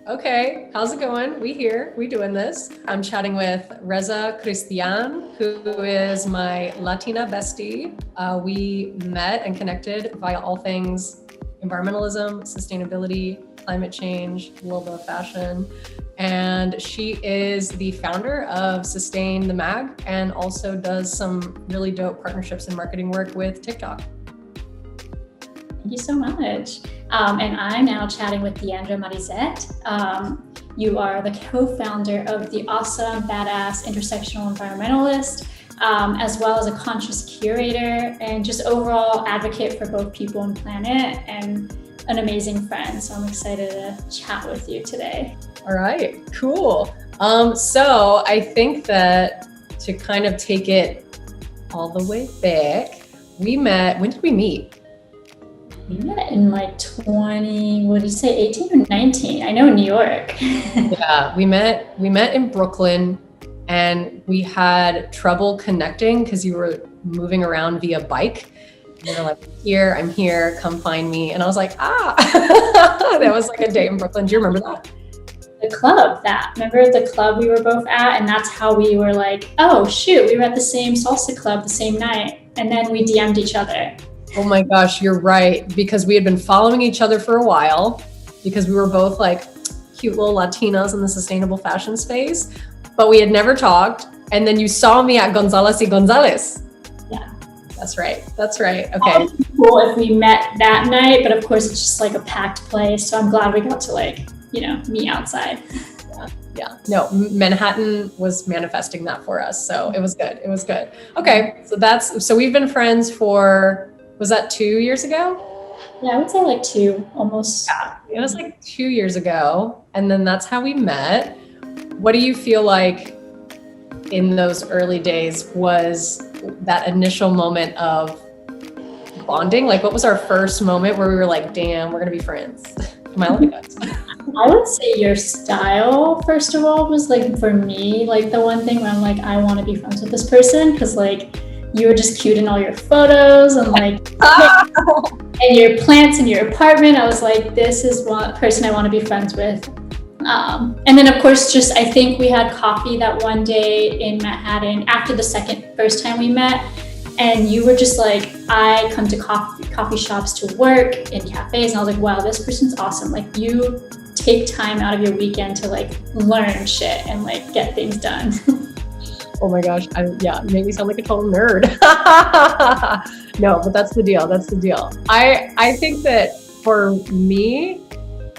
Okay, how's it going? We here, we doing this. I'm chatting with Reza Cristian, who is my Latina bestie. We met and connected via all things environmentalism, sustainability, climate change, world of fashion. And she is the founder of Sustain the Mag and also does some really dope partnerships and marketing work with TikTok. Thank you so much. And I'm now chatting with Deandra Marizette. You are the co-founder of the awesome, badass intersectional environmentalist, as well as a conscious curator and just overall advocate for both people and planet, and an amazing friend. So I'm excited to chat with you today. All right, cool. So I think that to kind of take it all the way back, we met, when did we meet? We met in like 18 or 19? I know New York. Yeah, we met in Brooklyn, and we had trouble connecting because you were moving around via bike. You were like, I'm here, come find me. And I was like, that was like a day in Brooklyn. Do you remember that? Remember the club we were both at? And that's how we were like, oh shoot, we were at the same salsa club the same night. And then we DM'd each other. Oh my gosh, you're right. Because we had been following each other for a while because we were both like cute little Latinas in the sustainable fashion space, but we had never talked. And then you saw me at Gonzalez y Gonzalez. Yeah. That's right. Okay. That would be cool if we met that night, but of course it's just like a packed place. So I'm glad we got to meet outside. Yeah. No, Manhattan was manifesting that for us. So it was good. Okay. So we've been friends for, was that 2 years ago? Yeah, I would say like 2, almost. Yeah, it was like 2 years ago. And then that's how we met. What do you feel like in those early days was that initial moment of bonding? Like, what was our first moment where we were like, damn, we're going to be friends? Am I allowed to go? I would say your style, first of all, was like, for me, like the one thing where I'm like, I want to be friends with this person, because like you were just cute in all your photos and like and your plants in your apartment. I was like, this is one person I want to be friends with. And then of course, just I think we had coffee that one day in Manhattan after the first time we met. And you were just like, I come to coffee shops to work, in cafes. And I was like, wow, this person's awesome. Like, you take time out of your weekend to like learn shit and like get things done. Oh my gosh. You make me sound like a total nerd. No, but that's the deal. I think that for me,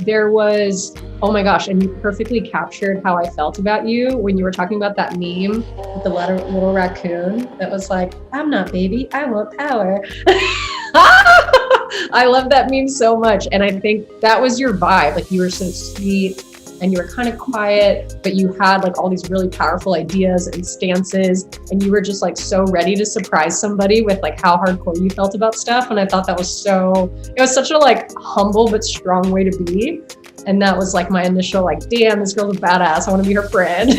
there was, oh my gosh, and you perfectly captured how I felt about you when you were talking about that meme with the little raccoon that was like, I'm not baby, I want power. I love that meme so much. And I think that was your vibe. Like, you were so sweet and you were kind of quiet, but you had like all these really powerful ideas and stances. And you were just like so ready to surprise somebody with like how hardcore you felt about stuff. And I thought it was such a like humble but strong way to be. And that was like my initial like, damn, this girl's a badass. I want to be her friend.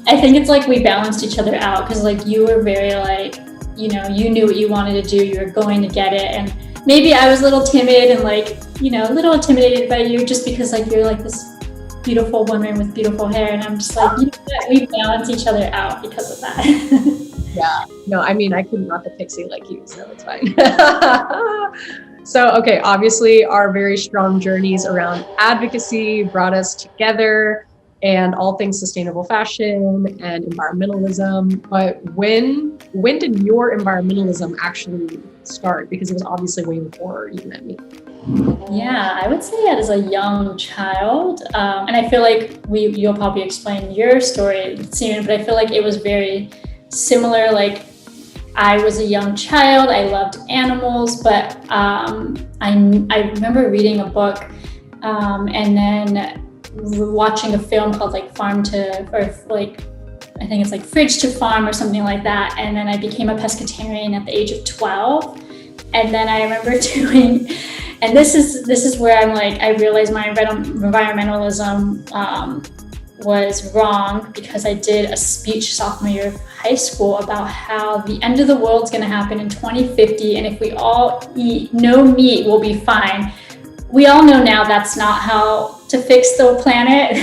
I think it's like we balanced each other out, because like you were very like, you knew what you wanted to do. You were going to get it. And maybe I was a little timid and like, a little intimidated by you, just because like you're like this beautiful woman with beautiful hair. And I'm just like, we balance each other out because of that. Yeah. No, I mean, I couldn't rock a pixie like you, so it's fine. So, okay, obviously our very strong journeys around advocacy brought us together, and all things sustainable fashion and environmentalism. But when did your environmentalism actually start? Because it was obviously way before you met me. Yeah, I would say as a young child. And I feel like you'll probably explain your story soon, but I feel like it was very similar. Like, I was a young child, I loved animals, but I remember reading a book and then watching a film called like I think it's like Fridge to Farm or something like that. And then I became a pescatarian at the age of 12. And then I remember doing, and this is where I'm like, I realized my environmentalism was wrong, because I did a speech sophomore year of high school about how the end of the world's gonna happen in 2050, and if we all eat no meat, we'll be fine. we all know now that's not how to fix the planet.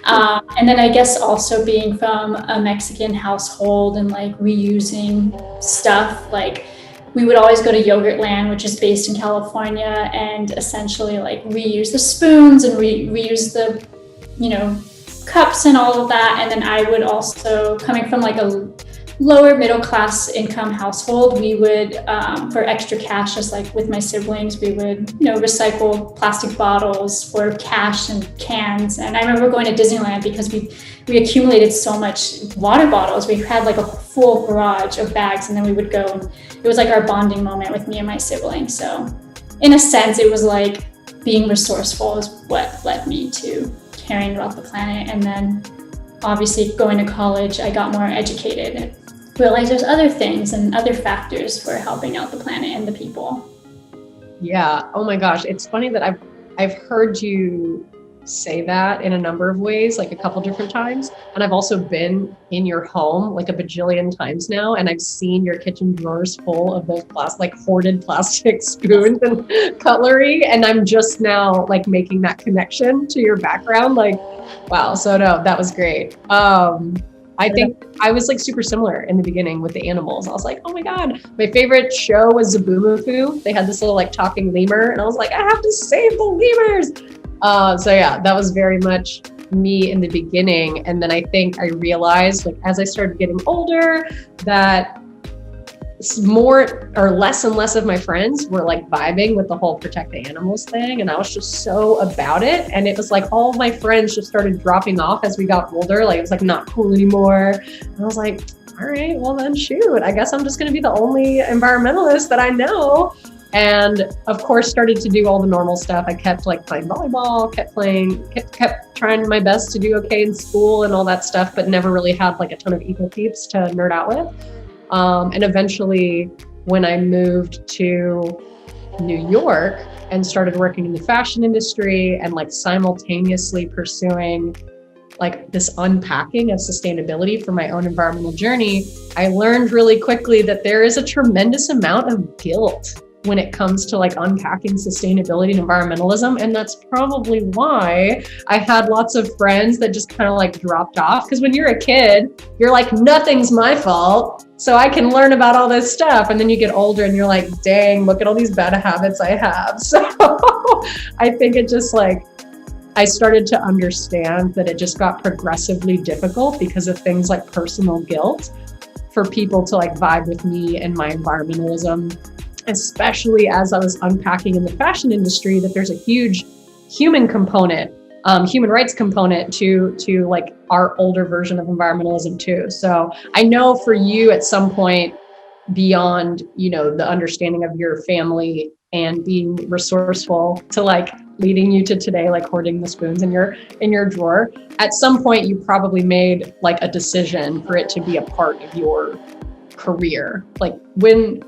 And then I guess also being from a Mexican household and like reusing stuff, like we would always go to Yogurtland, which is based in California, and essentially like reuse the spoons and reuse the, cups and all of that. And then I would also, coming from like a lower middle class income household, we would, for extra cash, just like with my siblings, we would, recycle plastic bottles for cash and cans. And I remember going to Disneyland because we accumulated so much water bottles. We had like a full garage of bags, and then we would go, and it was like our bonding moment with me and my siblings. So in a sense, it was like being resourceful is what led me to caring about the planet. And then obviously going to college, I got more educated and realized there's other things and other factors for helping out the planet and the people. Yeah. Oh my gosh. It's funny that I've heard you say that in a number of ways, like a couple different times. And I've also been in your home like a bajillion times now. And I've seen your kitchen drawers full of those hoarded plastic spoons and cutlery. And I'm just now like making that connection to your background. Like, wow. So no, that was great. I think I was like super similar in the beginning with the animals. I was like, oh my God, my favorite show was Zaboomafoo. They had this little like talking lemur, and I was like, I have to save the lemurs. So yeah, that was very much me in the beginning. And then I think I realized like as I started getting older that more or less and less of my friends were like vibing with the whole protect the animals thing. And I was just so about it. And it was like all of my friends just started dropping off as we got older. Like it was like not cool anymore. And I was like, all right, well then shoot, I guess I'm just going to be the only environmentalist that I know. And of course started to do all the normal stuff. I kept like playing volleyball, kept trying my best to do okay in school and all that stuff, but never really had like a ton of eco peeps to nerd out with. And eventually when I moved to New York and started working in the fashion industry and like simultaneously pursuing like this unpacking of sustainability for my own environmental journey, I learned really quickly that there is a tremendous amount of guilt when it comes to like unpacking sustainability and environmentalism. And that's probably why I had lots of friends that just kind of like dropped off. Because when you're a kid, you're like, nothing's my fault, so I can learn about all this stuff. And then you get older and you're like, dang, look at all these bad habits I have. So I think it just like, I started to understand that it just got progressively difficult because of things like personal guilt for people to like vibe with me and my environmentalism, especially as I was unpacking in the fashion industry, that there's a huge human component, human rights component to like our older version of environmentalism too. So I know for you at some point beyond, the understanding of your family and being resourceful to like leading you to today, like hoarding the spoons in your drawer, at some point you probably made like a decision for it to be a part of your career. Like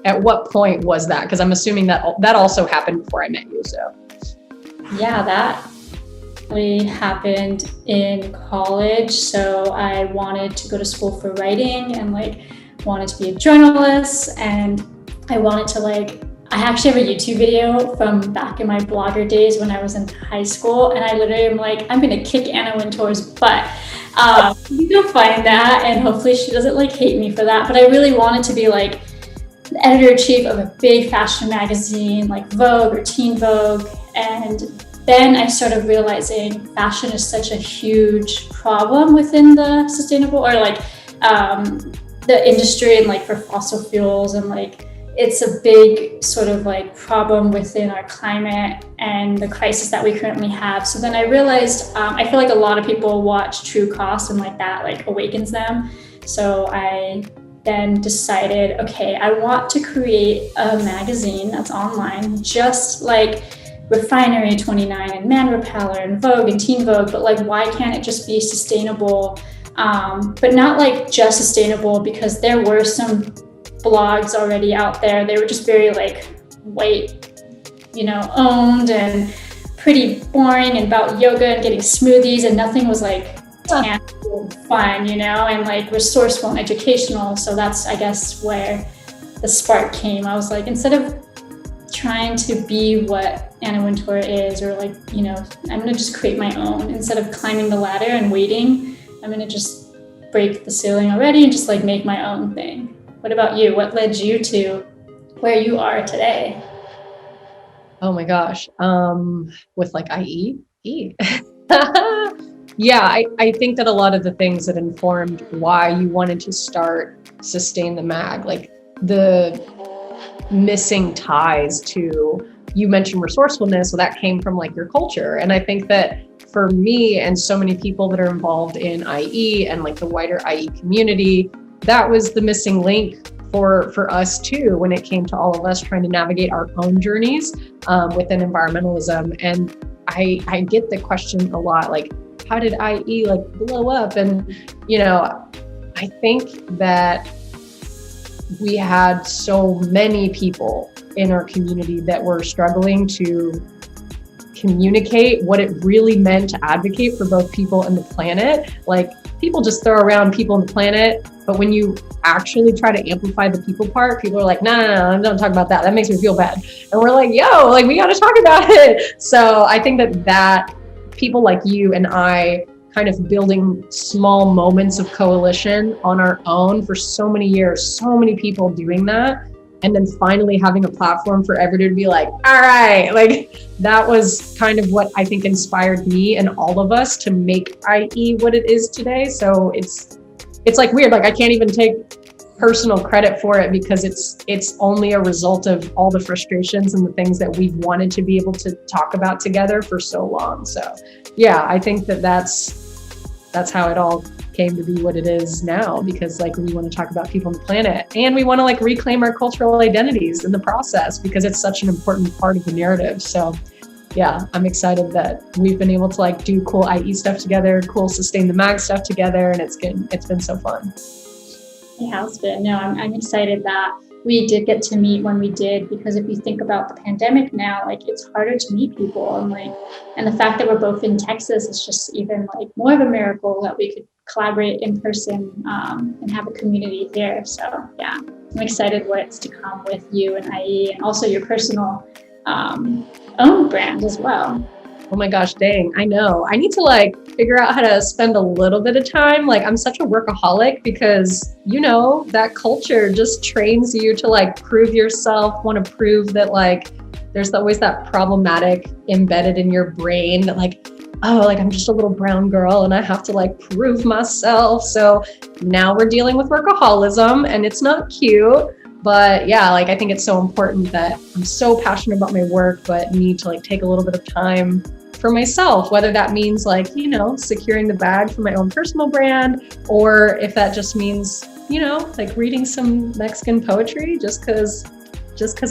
at what point was that? Because I'm assuming that also happened before I met you. So yeah, that really happened in college. So I wanted to go to school for writing and like wanted to be a journalist, and I wanted to I actually have a YouTube video from back in my blogger days when I was in high school, and I literally am like, I'm gonna kick Anna Wintour's butt. You can find that, and hopefully she doesn't hate me for that. But I really wanted to be the editor-in-chief of a big fashion magazine like Vogue or Teen Vogue. And then I started realizing fashion is such a huge problem within the sustainable or the industry, and for fossil fuels, and it's a big sort of problem within our climate and the crisis that we currently have. So then I realized, I feel like a lot of people watch True Cost and that awakens them. So I then decided, okay, I want to create a magazine that's online, just like Refinery 29 and Man Repeller and Vogue and Teen Vogue, but why can't it just be sustainable? But not just sustainable, because there were some blogs already out there. They were just very white, owned and pretty boring, and about yoga and getting smoothies, and nothing was tangible and fun, and resourceful and educational. So that's, I guess, where the spark came. I was instead of trying to be what Anna Wintour is, or like, you know, I'm going to just create my own. Instead of climbing the ladder and waiting, I'm going to just break the ceiling already and just like make my own thing. What about you? What led you to where you are today? Oh my gosh. With like IE? Yeah, I think that a lot of the things that informed why you wanted to start Sustain the Mag, like the missing ties to, you mentioned resourcefulness, so that came from like your culture. And I think that for me and so many people that are involved in IE and like the wider IE community, that was the missing link for us too, when it came to all of us trying to navigate our own journeys within environmentalism. And I get the question a lot, like, how did IE like blow up? And, you know, I think that we had so many people in our community that were struggling to communicate what it really meant to advocate for both people and the planet. Like, people just throw around people and the planet, but when you actually try to amplify the people part, people are like, no, don't talk about that. That makes me feel bad. And we're like, yo, like, we got to talk about it. So I think that people like you and I kind of building small moments of coalition on our own for so many years, so many people doing that. And then finally having a platform for everybody to be like, all right, like, that was kind of what I think inspired me and all of us to make IE what it is today. So it's like weird, like I can't even take personal credit for it because it's only a result of all the frustrations and the things that we've wanted to be able to talk about together for so long. So yeah, I think that's how it all came to be what it is now, because like we want to talk about people on the planet and we want to like reclaim our cultural identities in the process because it's such an important part of the narrative. So yeah, I'm excited that we've been able to like do cool IE stuff together, cool Sustain the Mag stuff together, and it's been so fun. It has been. No, I'm excited that we did get to meet when we did, because if you think about the pandemic now, like, it's harder to meet people, and the fact that we're both in Texas is just even like more of a miracle that we could collaborate in person and have a community here. So yeah, I'm excited what's to come with you and IE, and also your personal own brand as well. Oh my gosh, dang, I know. I need to like figure out how to spend a little bit of time. Like, I'm such a workaholic because, you know, that culture just trains you to like prove yourself, want to prove that like there's always that problematic embedded in your brain that like, oh, like I'm just a little brown girl and I have to like prove myself. So now we're dealing with workaholism and it's not cute. But yeah, like I think it's so important that I'm so passionate about my work, but need to like take a little bit of time for myself, whether that means like, you know, securing the bag for my own personal brand, or if that just means, you know, like reading some Mexican poetry just because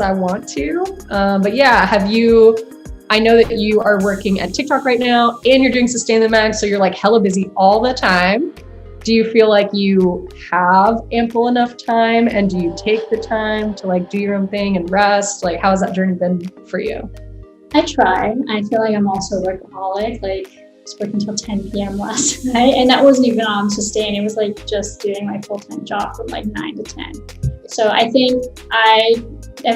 I want to. But yeah, I know that you are working at TikTok right now and you're doing Sustain the Mag, so you're like hella busy all the time. Do you feel like you have ample enough time, and do you take the time to like do your own thing and rest? Like, how has that journey been for you? I try. I feel like I'm also a workaholic. Like, I was working until 10 p.m. last night, and that wasn't even on Sustain. It was like just doing my full-time job from like 9 to 10. So I think I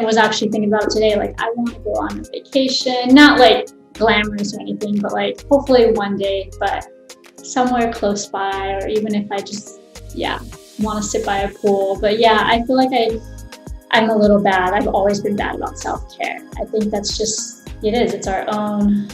was actually thinking about it today. Like, I want to go on a vacation, not like glamorous or anything, but like hopefully one day, but somewhere close by, or even if I just, want to sit by a pool. But yeah, I feel like I'm a little bad. I've always been bad about self-care. I think that's just, it's our own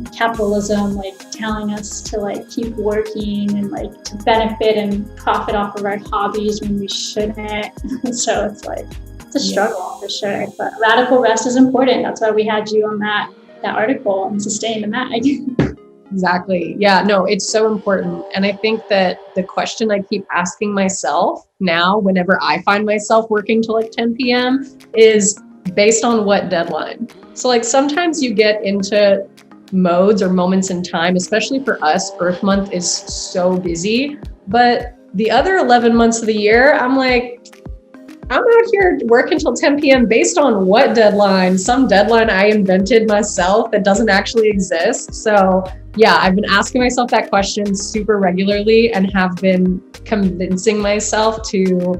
capitalism, like telling us to like keep working and like to benefit and profit off of our hobbies when we shouldn't. So it's like, it's a struggle for sure, but radical rest is important. That's why we had you on that article and Sustain the Mag. Exactly. Yeah, no, it's so important. And I think that the question I keep asking myself now, whenever I find myself working till like 10 p.m. is based on what deadline. So like sometimes you get into modes or moments in time, especially for us, Earth Month is so busy, but the other 11 months of the year, I'm like, I'm out here working till 10 p.m. based on what deadline? Some deadline I invented myself that doesn't actually exist. So yeah, I've been asking myself that question super regularly and have been convincing myself to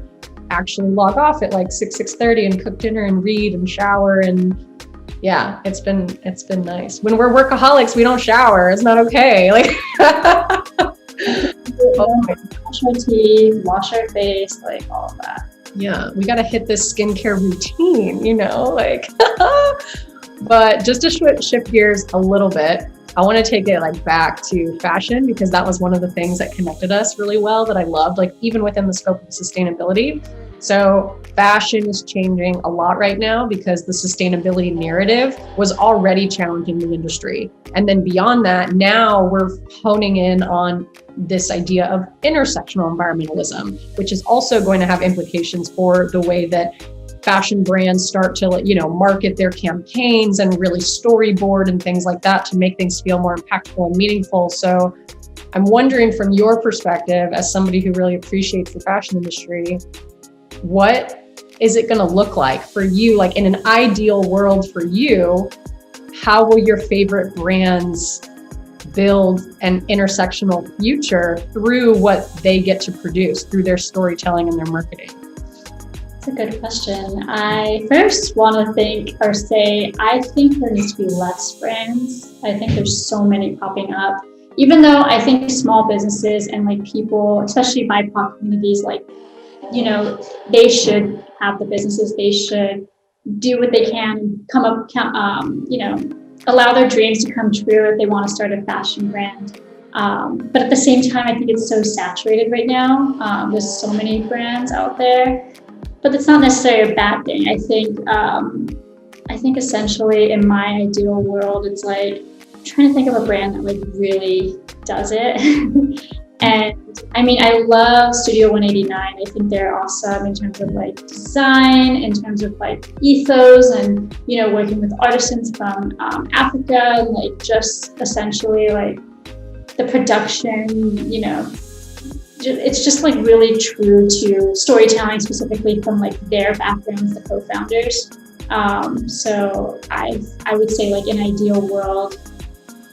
actually log off at like 6:30 and cook dinner and read and shower and Yeah, it's been nice. When we're workaholics, we don't shower. It's not okay. Like, oh my, Brush our teeth, wash our face, like all of that. yeah, we got to hit this skincare routine, like. But just to shift gears a little bit, I want to take it like back to fashion, because that was one of the things that connected us really well that I loved, like even within the scope of sustainability. So fashion is changing a lot right now because the sustainability narrative was already challenging the industry. And then beyond that, now we're honing in on this idea of intersectional environmentalism, which is also going to have implications for the way that fashion brands start to, market their campaigns and really storyboard and things like that to make things feel more impactful and meaningful. So I'm wondering, from your perspective, as somebody who really appreciates the fashion industry, what is it going to look like for you? Like, in an ideal world for you, how will your favorite brands build an intersectional future through what they get to produce, through their storytelling and their marketing? That's a good question. I first want to say I think there needs to be less brands. I think there's so many popping up. Even though I think small businesses and like people, especially BIPOC communities, they should have the businesses. They should do what they can, allow their dreams to come true if they want to start a fashion brand. But at the same time, I think it's so saturated right now. There's so many brands out there, but it's not necessarily a bad thing. I think essentially in my ideal world, it's like I'm trying to think of a brand that like really does it. And I mean, I love Studio 189. I think they're awesome in terms of like design, in terms of like ethos, and working with artisans from Africa, and like just essentially like the production. It's just like really true to storytelling, specifically from like their backgrounds, the co-founders. So I would say, like, in an ideal world,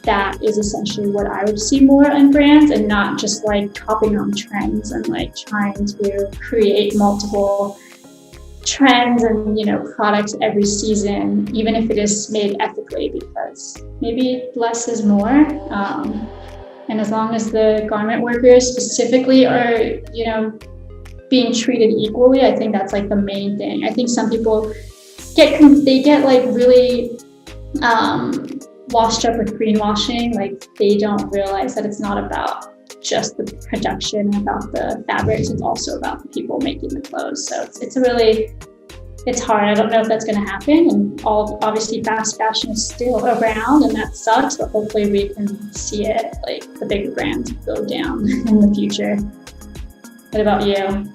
that is essentially what I would see more in brands, and not just like copying on trends and like trying to create multiple trends and products every season, even if it is made ethically, because maybe less is more. And as long as the garment workers specifically are being treated equally, I think that's like the main thing. I think some people get like really washed up with greenwashing. Like, they don't realize that it's not about just the production, about the fabrics. It's also about the people making the clothes. So it's hard. I don't know if that's going to happen. And obviously fast fashion is still around, and that sucks, but hopefully we can see it, like the bigger brands, go down in the future. What about you?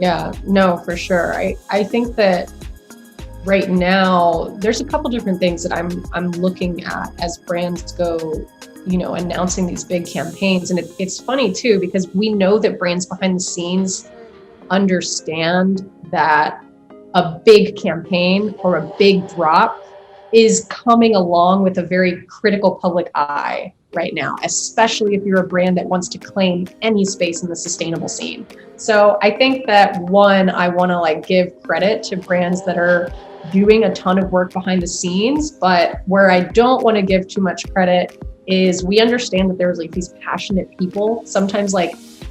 Yeah, no, for sure. I think that right now there's a couple different things that I'm looking at as brands go, announcing these big campaigns. And it's funny too, because we know that brands behind the scenes understand that a big campaign or a big drop is coming along with a very critical public eye right now, especially if you're a brand that wants to claim any space in the sustainable scene. So I think that, one, I want to give credit to brands that are doing a ton of work behind the scenes, but where I don't want to give too much credit is we understand that there's these passionate people, sometimes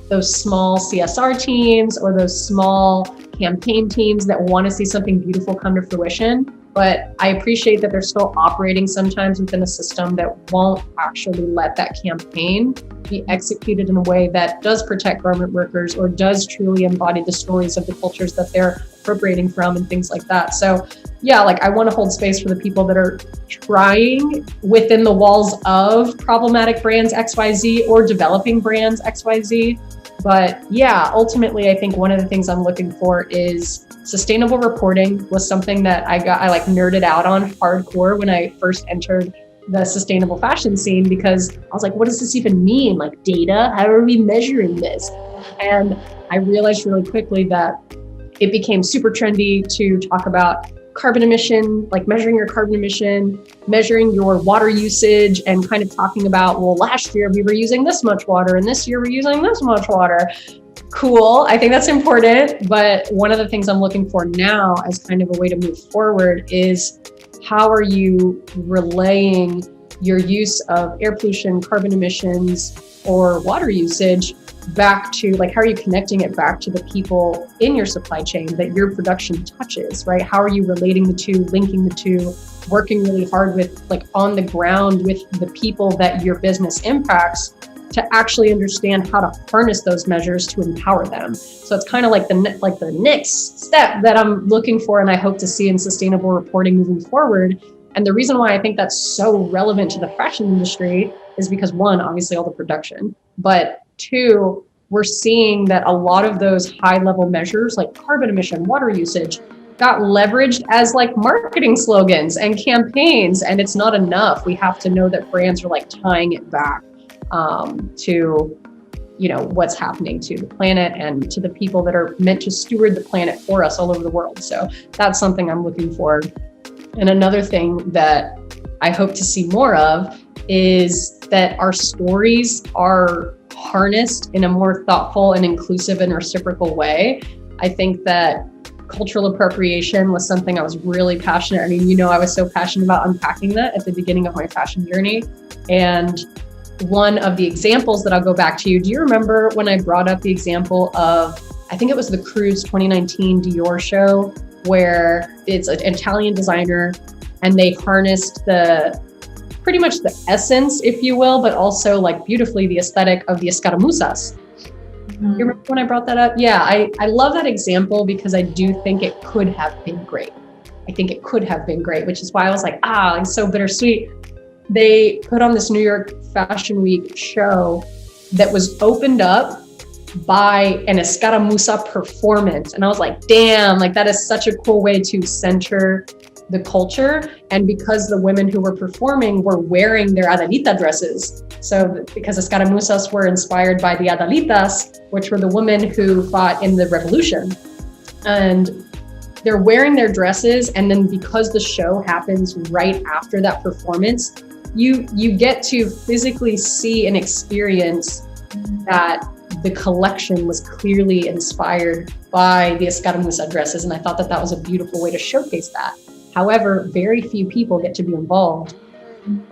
those small CSR teams or those small campaign teams that want to see something beautiful come to fruition. But I appreciate that they're still operating sometimes within a system that won't actually let that campaign be executed in a way that does protect garment workers or does truly embody the stories of the cultures that they're appropriating from and things like that. So yeah, I want to hold space for the people that are trying within the walls of problematic brands XYZ or developing brands XYZ. But yeah, ultimately, I think one of the things I'm looking for is sustainable reporting. Was something that I nerded out on hardcore when I first entered the sustainable fashion scene, because I was like, what does this even mean? Data, how are we measuring this? And I realized really quickly that it became super trendy to talk about carbon emission, measuring your carbon emission, measuring your water usage, and kind of talking about, well, last year we were using this much water and this year we're using this much water. Cool. I think that's important. But one of the things I'm looking for now as kind of a way to move forward is, how are you relaying your use of air pollution, carbon emissions, or water usage back to, like, how are you connecting it back to the people in your supply chain that your production touches, right? How are you relating the two, linking the two, working really hard with, like, on the ground with the people that your business impacts to actually understand how to harness those measures to empower them. So it's kind of like the next step that I'm looking for, and I hope to see in sustainable reporting moving forward. And the reason why I think that's so relevant to the fashion industry is because, one, obviously all the production, but two, we're seeing that a lot of those high level measures like carbon emission, water usage, got leveraged as like marketing slogans and campaigns, and it's not enough. We have to know that brands are like tying it back to, you know, what's happening to the planet and to the people that are meant to steward the planet for us all over the world. So that's something I'm looking for. And another thing that I hope to see more of is that our stories are harnessed in a more thoughtful and inclusive and reciprocal way. I think that cultural appropriation was something I was really passionate. I mean, you know, I was so passionate about unpacking that at the beginning of my fashion journey. And one of the examples that I'll go back to, do you remember when I brought up the example of, I think it was the Cruise 2019 Dior show, where it's an Italian designer and they harnessed pretty much the essence, if you will, but also like beautifully the aesthetic of the escaramuzas. Mm-hmm. You remember when I brought that up? Yeah, I love that example because I do think it could have been great. I think it could have been great, which is why I was like, it's so bittersweet. They put on this New York Fashion Week show that was opened up by an escaramuza performance. And I was like, damn, like that is such a cool way to center the culture. And because the women who were performing were wearing their Adelita dresses. So because escaramuzas were inspired by the Adelitas, which were the women who fought in the revolution. And they're wearing their dresses. And then because the show happens right after that performance, you get to physically see and experience that the collection was clearly inspired by the escaramuza dresses. And I thought that that was a beautiful way to showcase that. However, very few people get to be involved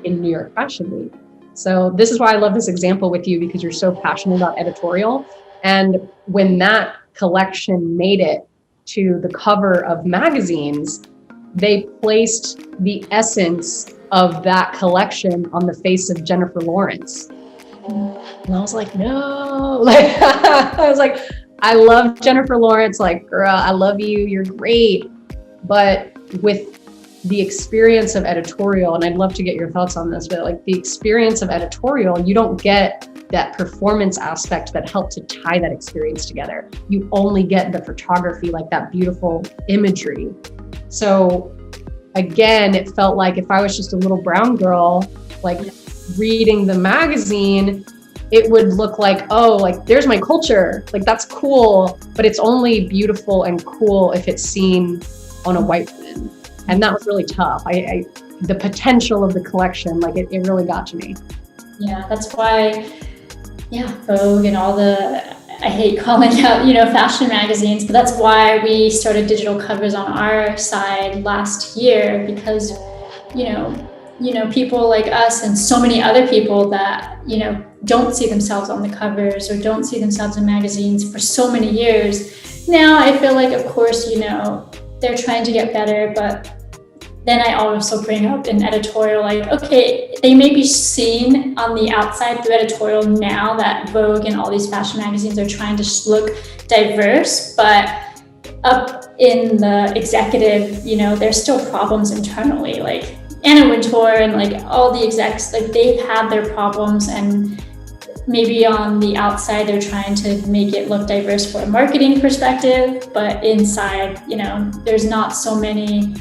in New York Fashion Week. So this is why I love this example with you, because you're so passionate about editorial. And when that collection made it to the cover of magazines, they placed the essence of that collection on the face of Jennifer Lawrence. And I was like, no, like, I was like, I love Jennifer Lawrence, like, girl, I love you, you're great. But with the experience of editorial, and I'd love to get your thoughts on this, but like the experience of editorial, you don't get that performance aspect that helped to tie that experience together. You only get the photography, like that beautiful imagery. So again, it felt like if I was just a little brown girl, like reading the magazine, it would look like, oh, like there's my culture, like that's cool, but it's only beautiful and cool if it's seen on a white woman. And that was really tough. The potential of the collection, like it really got to me. Yeah, that's why, Vogue and all I hate calling out, fashion magazines, but that's why we started digital covers on our side last year, because, people like us and so many other people that, don't see themselves on the covers or don't see themselves in magazines for so many years. Now I feel like, of course, they're trying to get better, but then I also bring up in editorial, like, okay, they may be seen on the outside through editorial now that Vogue and all these fashion magazines are trying to look diverse, but up in the executive, there's still problems internally. Like Anna Wintour and like all the execs, like they've had their problems, and maybe on the outside they're trying to make it look diverse for a marketing perspective, but inside, there's not so many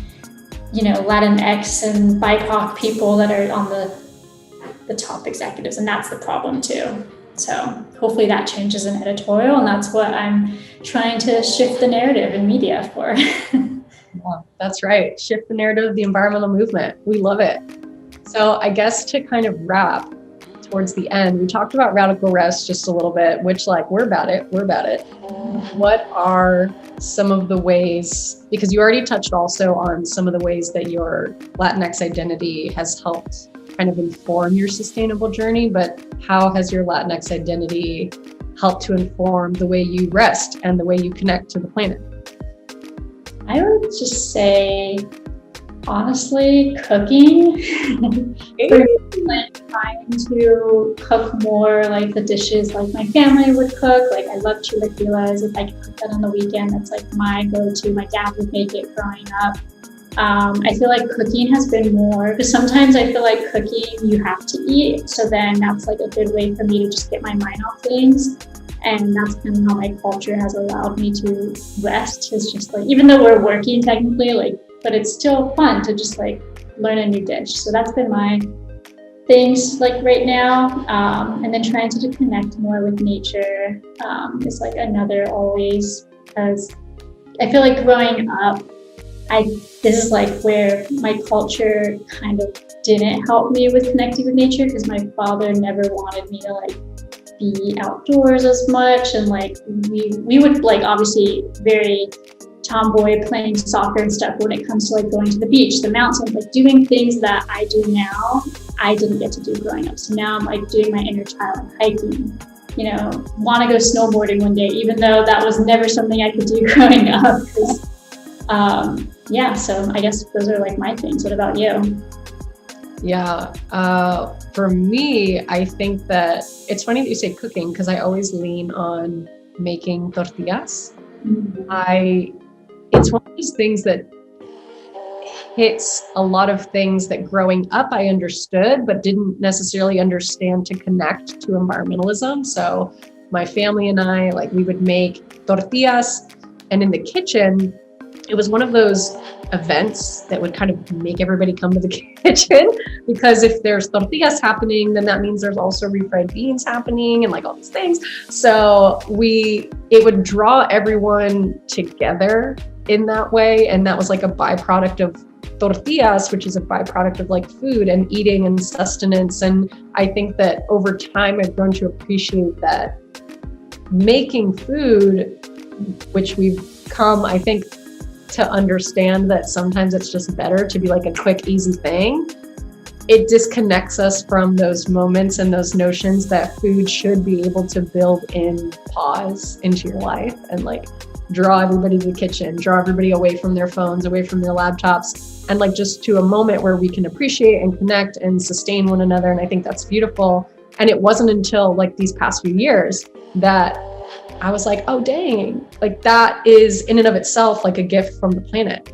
Latinx and BIPOC people that are on the top executives, and that's the problem too. So hopefully that changes in editorial, and that's what I'm trying to shift the narrative in media for. Yeah, that's right. Shift the narrative of the environmental movement. We love it. So I guess to kind of wrap, towards the end, we talked about radical rest just a little bit, which like we're about it. What are some of the ways, because you already touched also on some of the ways that your Latinx identity has helped kind of inform your sustainable journey, but how has your Latinx identity helped to inform the way you rest and the way you connect to the planet? I would just say, honestly, cooking. For me, like trying to cook more like the dishes like my family would cook. Like I love chilaquiles. If I can cook that on the weekend, that's like my go-to. My dad would make it growing up. I feel like cooking has been more, because sometimes I feel like cooking you have to eat. So then that's like a good way for me to just get my mind off things. And that's kind of how my culture has allowed me to rest. It's just like, even though we're working technically, like, but it's still fun to just like learn a new dish. So that's been my things like right now. And then trying to connect more with nature is like another always, because I feel like growing up, this is like where my culture kind of didn't help me with connecting with nature, because my father never wanted me to like be outdoors as much. And like we would like obviously very tomboy playing soccer and stuff when it comes to like going to the beach, the mountains, like doing things that I do now, I didn't get to do growing up. So now I'm like doing my inner child, hiking, you know, want to go snowboarding one day, even though that was never something I could do growing up. Yeah, so I guess those are like my things. What about you? Yeah, for me, I think that it's funny that you say cooking, because I always lean on making tortillas. It's one of those things that hits a lot of things that growing up I understood, but didn't necessarily understand to connect to environmentalism. So my family and I, like, we would make tortillas, and in the kitchen, it was one of those events that would kind of make everybody come to the kitchen, because if there's tortillas happening, then that means there's also refried beans happening and like all these things. So it would draw everyone together in that way. And that was like a byproduct of tortillas, which is a byproduct of like food and eating and sustenance. And I think that over time, I've grown to appreciate that making food, which we've come, I think, to understand that sometimes it's just better to be like a quick, easy thing. It disconnects us from those moments and those notions that food should be able to build in pause into your life and like draw everybody to the kitchen, draw everybody away from their phones, away from their laptops, and like just to a moment where we can appreciate and connect and sustain one another. And I think that's beautiful. And it wasn't until like these past few years that I was like, oh, dang, like that is in and of itself like a gift from the planet.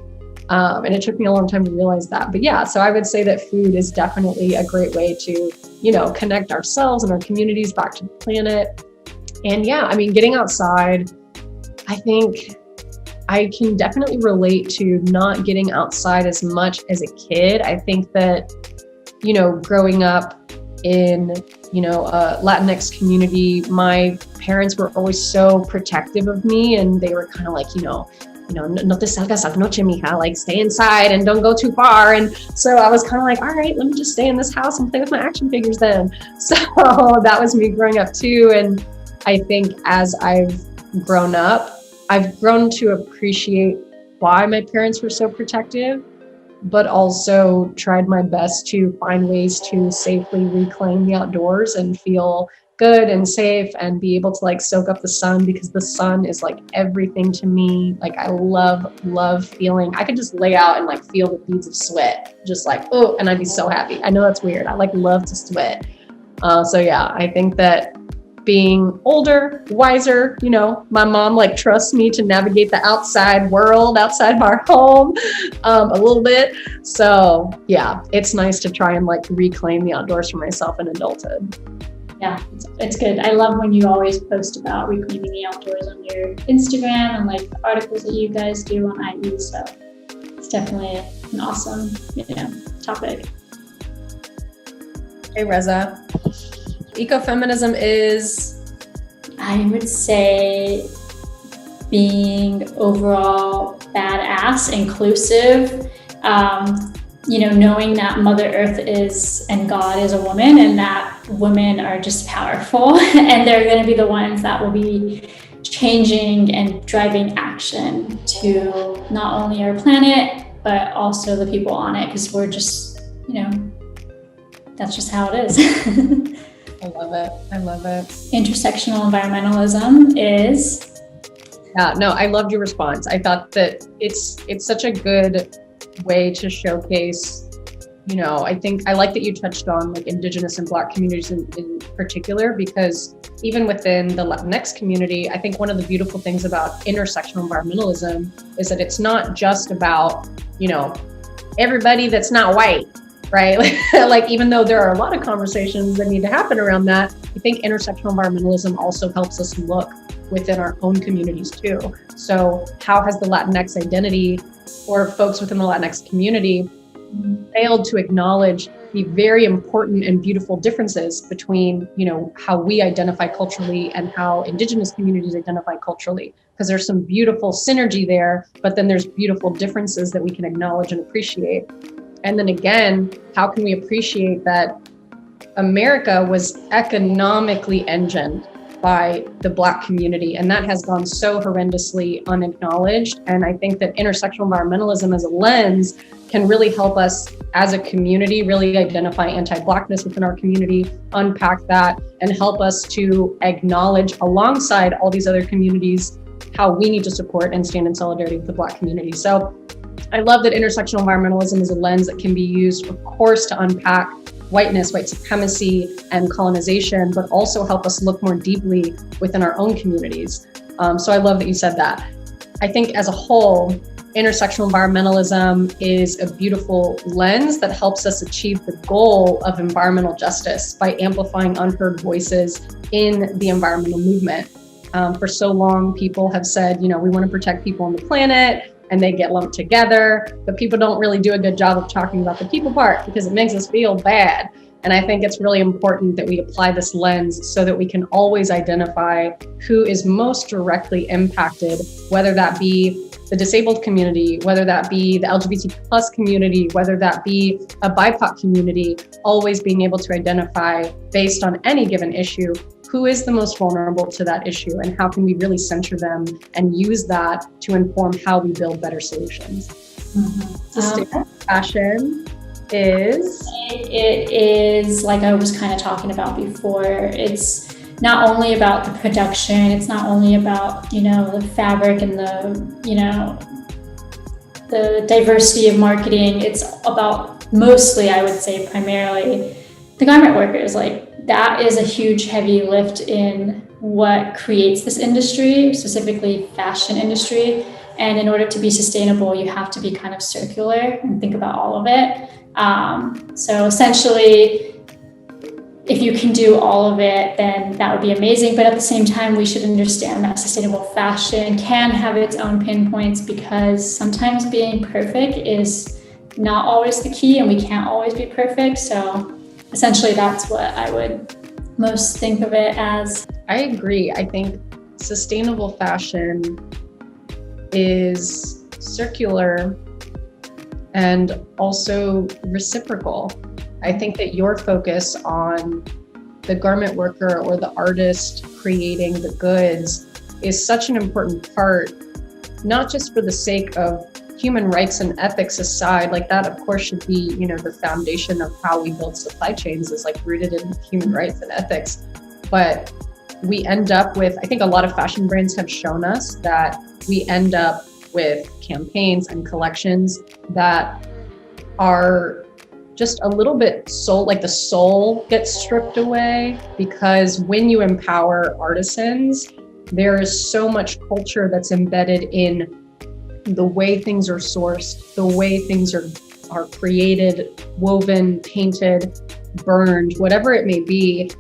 And it took me a long time to realize that. But yeah, so I would say that food is definitely a great way to, you know, connect ourselves and our communities back to the planet. And yeah, I mean, getting outside, I think I can definitely relate to not getting outside as much as a kid. I think that, you know, growing up in, you know, a Latinx community, my parents were always so protective of me, and they were kind of like, no te salgas a noche, mija, like stay inside and don't go too far. And so I was kind of like, all right, let me just stay in this house and play with my action figures then. So that was me growing up too. And I think as I've grown up, I've grown to appreciate why my parents were so protective, but also tried my best to find ways to safely reclaim the outdoors and feel good and safe and be able to like soak up the sun, because the sun is like everything to me. Like I love feeling, I could just lay out and like feel the beads of sweat, just like, oh, and I'd be so happy. I know that's weird. I like love to sweat. So yeah, I think that being older, wiser, you know, my mom like trusts me to navigate the outside world, outside of our home, a little bit. So yeah, it's nice to try and like reclaim the outdoors for myself in adulthood. Yeah, it's good. I love when you always post about reclaiming the outdoors on your Instagram and like the articles that you guys do on IE. So it's definitely an awesome, topic. Hey, Reza. Ecofeminism is, I would say, being overall badass, inclusive, knowing that Mother Earth is and God is a woman, and that women are just powerful and they're going to be the ones that will be changing and driving action to not only our planet, but also the people on it, because we're just, that's just how it is. I love it. I love it. Intersectional environmentalism is... Yeah, no, I loved your response. I thought that it's such a good way to showcase, I think I like that you touched on like Indigenous and Black communities in particular, because even within the Latinx community, I think one of the beautiful things about intersectional environmentalism is that it's not just about, everybody that's not white, right? Like, even though there are a lot of conversations that need to happen around that, I think intersectional environmentalism also helps us look within our own communities too. So how has the Latinx identity or folks within the Latinx community failed to acknowledge the very important and beautiful differences between, how we identify culturally and how Indigenous communities identify culturally? Because there's some beautiful synergy there, but then there's beautiful differences that we can acknowledge and appreciate. And then again, how can we appreciate that America was economically engined by the Black community, and that has gone so horrendously unacknowledged. And I think that intersectional environmentalism as a lens can really help us as a community really identify anti-Blackness within our community, unpack that, and help us to acknowledge alongside all these other communities how we need to support and stand in solidarity with the Black community. So I love that intersectional environmentalism is a lens that can be used, of course, to unpack whiteness, white supremacy, and colonization, but also help us look more deeply within our own communities. So I love that you said that. I think as a whole, intersectional environmentalism is a beautiful lens that helps us achieve the goal of environmental justice by amplifying unheard voices in the environmental movement. For so long, people have said, we want to protect people on the planet, and they get lumped together, but people don't really do a good job of talking about the people part because it makes us feel bad. And I think it's really important that we apply this lens so that we can always identify who is most directly impacted, whether that be the disabled community, whether that be the LGBT plus community, whether that be a BIPOC community, always being able to identify based on any given issue, who is the most vulnerable to that issue, and how can we really center them and use that to inform how we build better solutions. Sustainable fashion is? It is, like I was kind of talking about before, it's not only about the production, it's not only about, the fabric and the diversity of marketing. It's about mostly, I would say primarily, the garment workers. Like, that is a huge heavy lift in what creates this industry, specifically fashion industry. And in order to be sustainable, you have to be kind of circular and think about all of it. So essentially, if you can do all of it, then that would be amazing. But at the same time, we should understand that sustainable fashion can have its own pinpoints, because sometimes being perfect is not always the key, and we can't always be perfect. So essentially, that's what I would most think of it as. I agree. I think sustainable fashion is circular and also reciprocal. I think that your focus on the garment worker or the artist creating the goods is such an important part, not just for the sake of human rights and ethics aside, like that of course should be, the foundation of how we build supply chains is like rooted in human rights and ethics. But we end up with, I think a lot of fashion brands have shown us that we end up with campaigns and collections that are just a little bit like the soul gets stripped away, because when you empower artisans, there is so much culture that's embedded in the way things are sourced, the way things are created, woven, painted, burned, whatever it may be.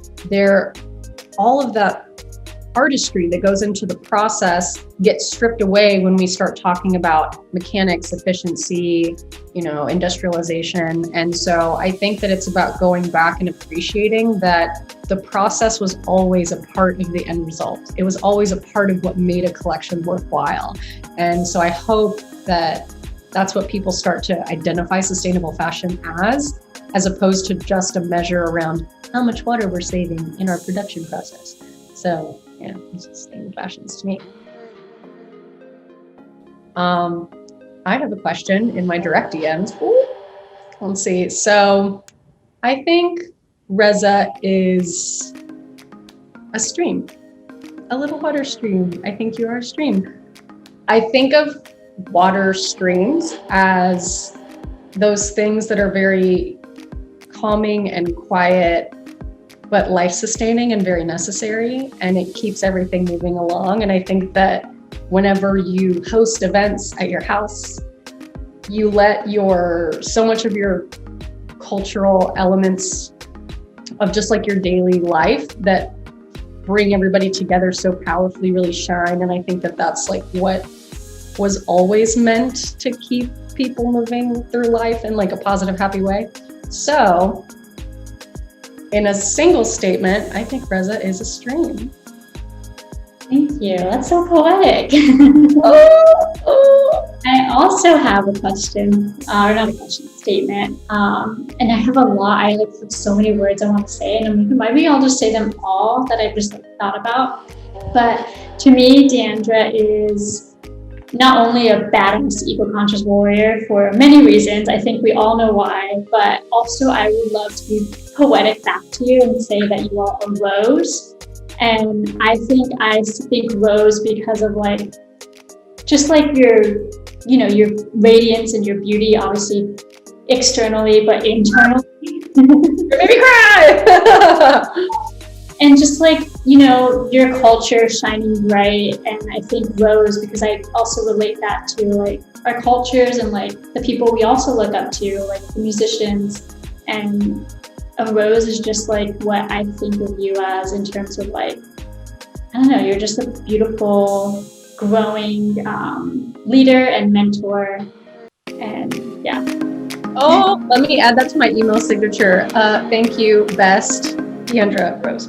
All of that artistry that goes into the process gets stripped away when we start talking about mechanics, efficiency, industrialization. And so I think that it's about going back and appreciating that the process was always a part of the end result. It was always a part of what made a collection worthwhile. And so I hope that that's what people start to identify sustainable fashion as opposed to just a measure around how much water we're saving in our production process. So, sustainable fashions to me. I have a question in my direct DMs. Ooh, let's see. So I think Reza is a stream, a little water stream. I think you are a stream. I think of water streams as those things that are very calming and quiet, but life-sustaining and very necessary, and it keeps everything moving along. And I think that whenever you host events at your house, you let so much of your cultural elements of just like your daily life that bring everybody together so powerfully really shine. And I think that that's like what was always meant to keep people moving through life in like a positive, happy way. So in a single statement, I think Reza is a stream. Thank you. That's so poetic. I also have a question, or not a question, statement. And I have a lot. I have so many words I want to say, and maybe I'll just say them all that I just thought about. But to me, Deandra is not only a badass, eco-conscious warrior for many reasons. I think we all know why, but also I would love to be poetic back to you and say that you are a rose. And I think rose because of like, just like your radiance and your beauty, obviously externally, but internally. Made me cry! And just like, your culture shining bright. And I think rose, because I also relate that to like our cultures and like the people we also look up to, like the musicians. And a rose is just like what I think of you as in terms of like, I don't know, you're just a beautiful, growing leader and mentor. And yeah. Oh, let me add that to my email signature. Thank you, best Deandra Rose.